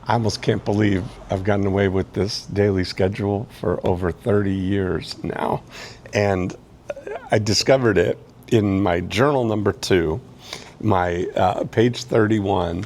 I almost can't believe I've gotten away with this daily schedule for over 30 years now. And I discovered it in my journal number 2, my page 31.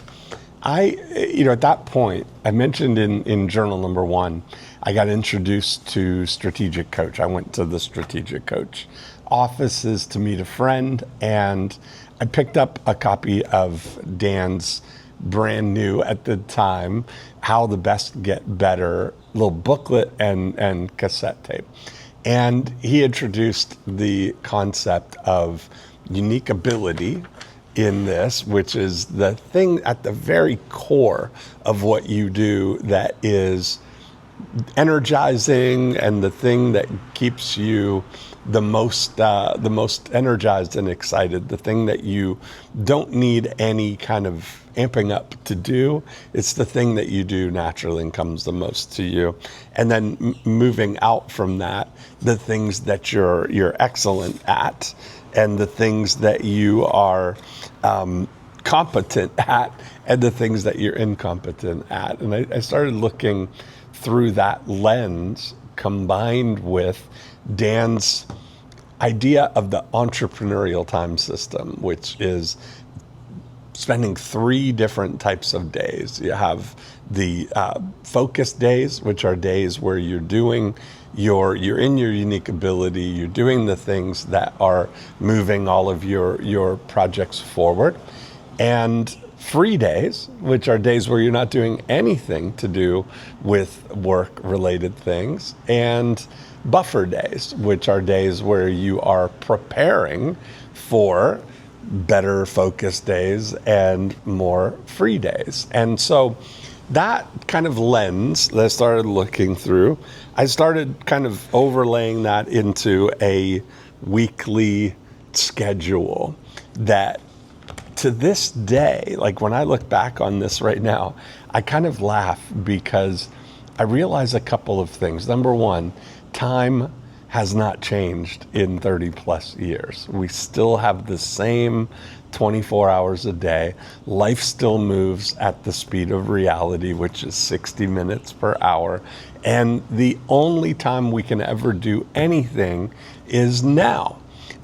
At that point, I mentioned in journal number 1, I got introduced to Strategic Coach. I went to the Strategic Coach offices to meet a friend, and I picked up a copy of Dan's brand new at the time, How the Best Get Better, little booklet and cassette tape. And he introduced the concept of unique ability in this, which is the thing at the very core of what you do that is energizing and the thing that keeps you the most energized and excited, the thing that you don't need any kind of amping up to do. It's the thing that you do naturally and comes the most to you. And then moving out from that, the things that you're excellent at and the things that you are competent at and the things that you're incompetent at. And I started looking through that lens combined with Dan's idea of the entrepreneurial time system, which is spending 3 different types of days. You have the focus days, which are days where you're in your unique ability, you're doing the things that are moving all of your projects forward. And free days, which are days where you're not doing anything to do with work-related things, and buffer days, which are days where you are preparing for better focus days and more free days. And so that kind of lens that I started looking through, I started kind of overlaying that into a weekly schedule that to this day, like when I look back on this right now, I kind of laugh because I realize a couple of things. Number one, time has not changed in 30 plus years. We still have the same 24 hours a day. Life still moves at the speed of reality, which is 60 minutes per hour. And the only time we can ever do anything is now.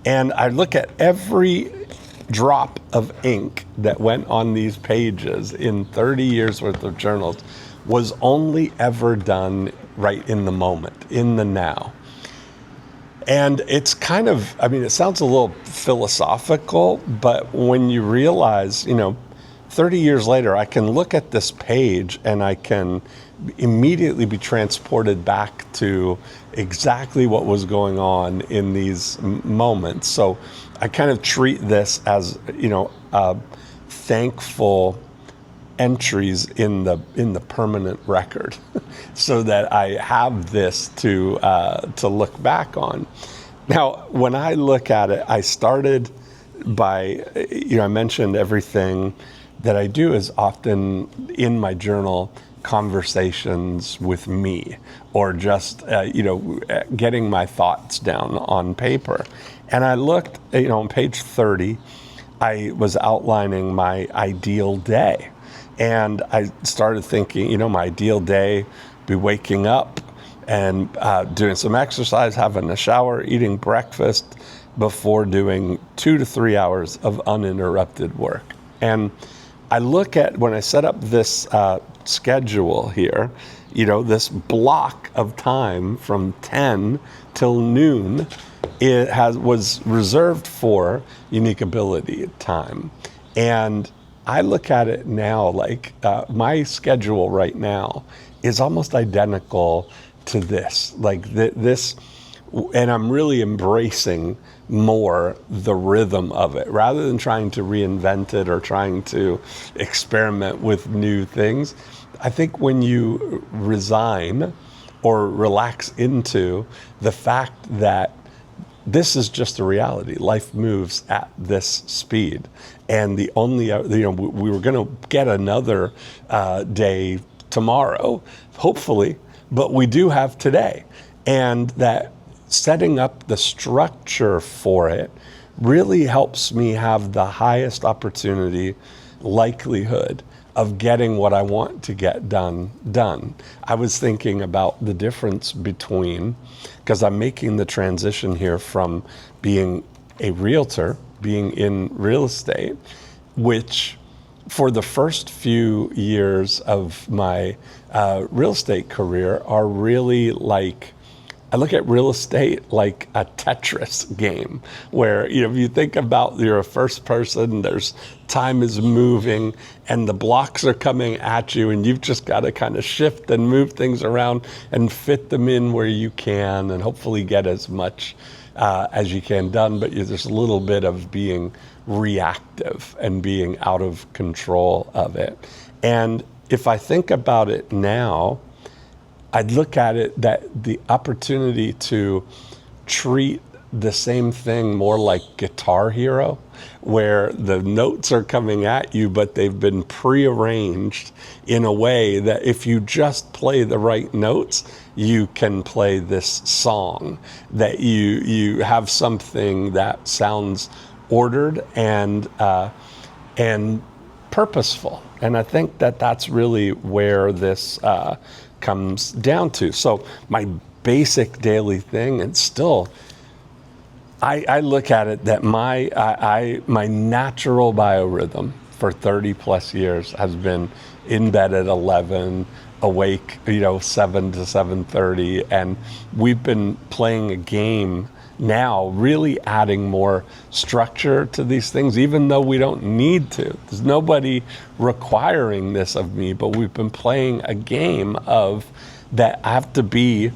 And I look at every drop of ink that went on these pages in 30 years worth of journals was only ever done right in the moment, in the now. And it's kind of, it sounds a little philosophical, but when you realize, 30 years later, I can look at this page and I can immediately be transported back to exactly what was going on in these moments. So I kind of treat this as, thankful entries in the permanent record so that I have this to look back on. Now, when I look at it, I started by, I mentioned everything that I do is often in my journal conversations with me or just, getting my thoughts down on paper. And I looked, on page 30, I was outlining my ideal day. And I started thinking, my ideal day, be waking up and doing some exercise, having a shower, eating breakfast before doing 2 to 3 hours of uninterrupted work. And I look at, when I set up this schedule here, this block of time from 10 till noon, was reserved for unique ability time. And I look at it now like my schedule right now is almost identical to this. This, and I'm really embracing more the rhythm of it rather than trying to reinvent it or trying to experiment with new things. I think when you resign or relax into the fact that this is just a reality. Life moves at this speed. And the only, we were going to get another day tomorrow, hopefully, but we do have today. And that setting up the structure for it really helps me have the highest opportunity, likelihood of getting what I want to get done. I was thinking about the difference between, because I'm making the transition here from being a realtor, being in real estate, which for the first few years of my real estate career are really like, I look at real estate like a Tetris game where, if you think about you're a first person, there's time is moving and the blocks are coming at you and you've just got to kind of shift and move things around and fit them in where you can and hopefully get as much as you can done. But there's a little bit of being reactive and being out of control of it. And if I think about it now, I'd look at it that the opportunity to treat the same thing more like Guitar Hero, where the notes are coming at you, but they've been prearranged in a way that if you just play the right notes, you can play this song, that you have something that sounds ordered and purposeful. And I think that that's really where this comes down to. So my basic daily thing, and still, I look at it that my natural biorhythm for 30 plus years has been in bed at 11, awake, 7 to 7:30, and we've been playing a game now, really adding more structure to these things, even though we don't need to. There's nobody requiring this of me, but we've been playing a game of that I have to be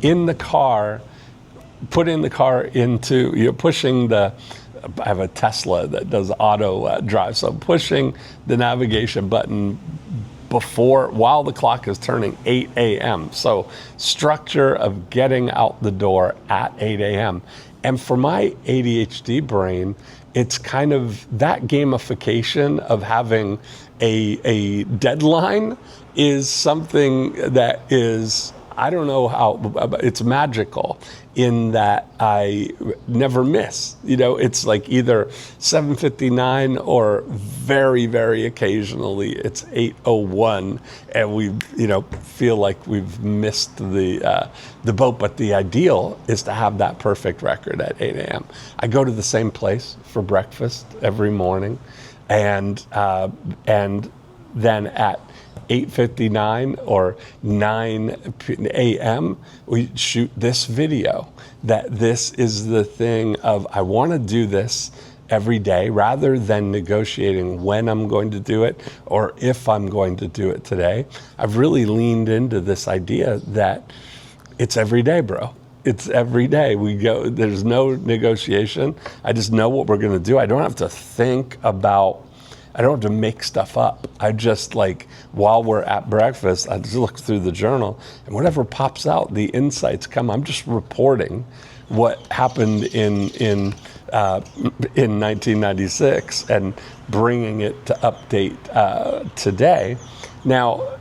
in the car, putting the car into, pushing I have a Tesla that does auto drive, so I'm pushing the navigation button while the clock is turning 8 a.m. So structure of getting out the door at 8 a.m. And for my ADHD brain, it's kind of that gamification of having a deadline is something that is, I don't know how, it's magical in that I never miss. It's like either 7:59 or very, very occasionally it's 8:01, and we, feel like we've missed the boat. But the ideal is to have that perfect record at 8 a.m. I go to the same place for breakfast every morning, and then at 8:59 or 9 a.m., we shoot this video. That this is the thing of, I want to do this every day rather than negotiating when I'm going to do it or if I'm going to do it today. I've really leaned into this idea that it's every day, bro. It's every day. We go, there's no negotiation. I just know what we're going to do. I don't have to think about, I don't have to make stuff up. I just while we're at breakfast, I just look through the journal and whatever pops out, the insights come. I'm just reporting what happened in 1996 and bringing it to update today. Now,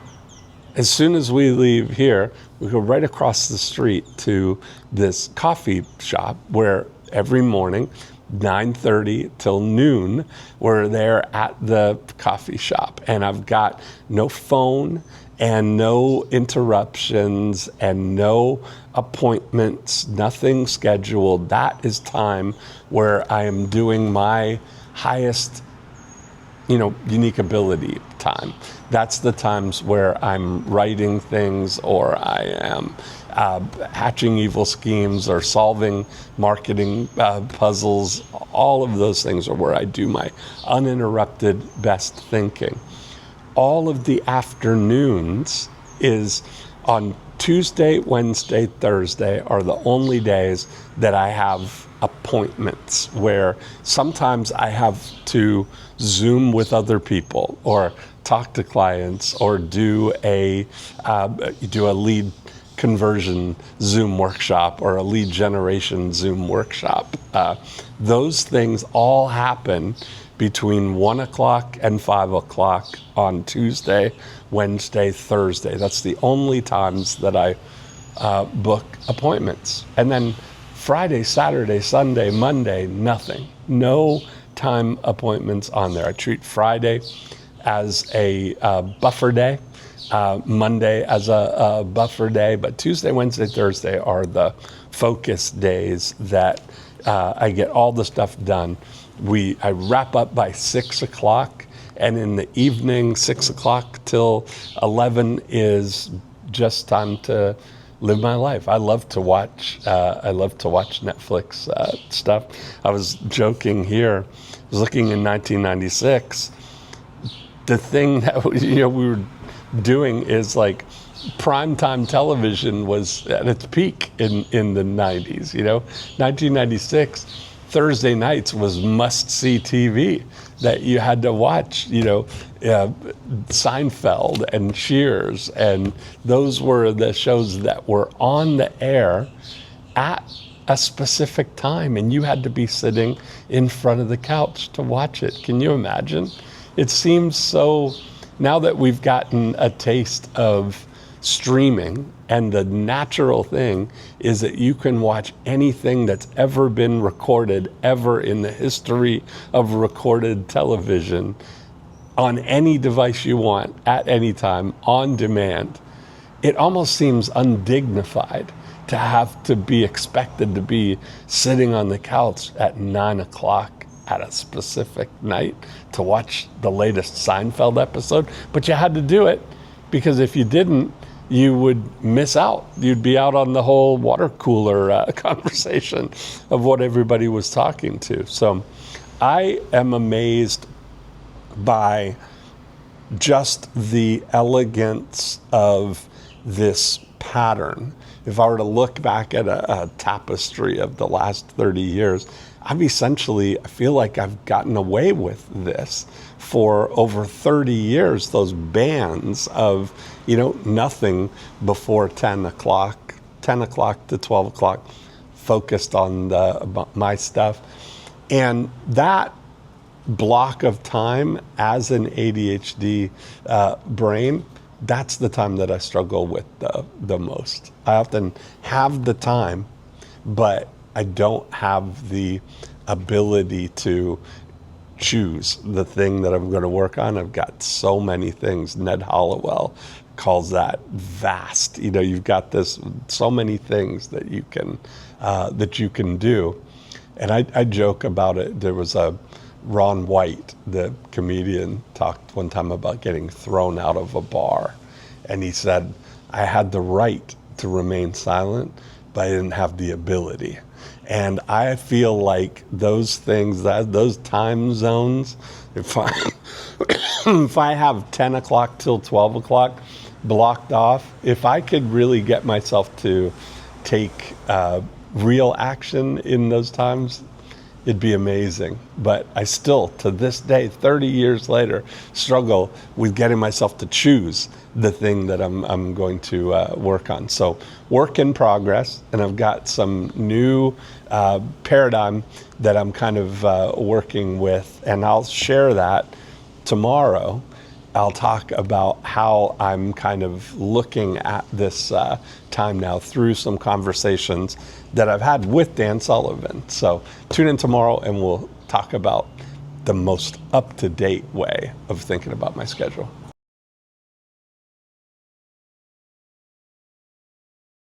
as soon as we leave here, we go right across the street to this coffee shop where every morning, 9:30 till noon, we're there at the coffee shop. And I've got no phone and no interruptions and no appointments, nothing scheduled. That is time where I am doing my highest, unique ability time. That's the times where I'm writing things or I am hatching evil schemes or solving marketing puzzles. All of those things are where I do my uninterrupted best thinking. All of the afternoons is on Tuesday, Wednesday, Thursday are the only days that I have appointments where sometimes I have to Zoom with other people or talk to clients or do a lead conversion Zoom workshop or a lead generation Zoom workshop. Those things all happen between 1 o'clock and 5 o'clock on Tuesday, Wednesday, Thursday. That's the only times that I book appointments. And then Friday, Saturday, Sunday, Monday, nothing. No time appointments on there. I treat Friday as a buffer day, Monday as a buffer day, but Tuesday, Wednesday, Thursday are the focus days that I get all the stuff done. I wrap up by 6 o'clock, and in the evening, 6 o'clock till 11 is just time to live my life. I love to watch Netflix stuff. I was joking here. I was looking in 1996. The thing that we were doing is like primetime television was at its peak in the 90s. 1996. Thursday nights was must-see TV that you had to watch, Seinfeld and Cheers, and those were the shows that were on the air at a specific time, and you had to be sitting in front of the couch to watch it. Can you imagine? It seems so, now that we've gotten a taste of streaming, and the natural thing is that you can watch anything that's ever been recorded ever in the history of recorded television on any device you want at any time on demand. It almost seems undignified to have to be expected to be sitting on the couch at 9 o'clock at a specific night to watch the latest Seinfeld episode, but you had to do it, because if you didn't, you would miss out. You'd be out on the whole water cooler conversation of what everybody was talking to. So I am amazed by just the elegance of this pattern. If I were to look back at a tapestry of the last 30 years, I feel like I've gotten away with this for over 30 years, those bands of, nothing before 10 o'clock to 12 o'clock, focused on my stuff. And that block of time as an ADHD brain, that's the time that I struggle with the most. I often have the time, but I don't have the ability to choose the thing that I'm going to work on. I've got so many things. Ned Hollowell calls that vast. You've got so many things that you can do. And I joke about it. There was Ron White, the comedian, talked one time about getting thrown out of a bar. And he said, I had the right to remain silent, but I didn't have the ability. And I feel like those things, those time zones, if I have 10 o'clock till 12 o'clock blocked off, if I could really get myself to take real action in those times, it'd be amazing. But I still, to this day, 30 years later, struggle with getting myself to choose the thing that I'm going to work on. So work in progress, and I've got some new paradigm that I'm kind of working with, and I'll share that tomorrow. I'll talk about how I'm kind of looking at this time now through some conversations that I've had with Dan Sullivan. So tune in tomorrow and we'll talk about the most up-to-date way of thinking about my schedule.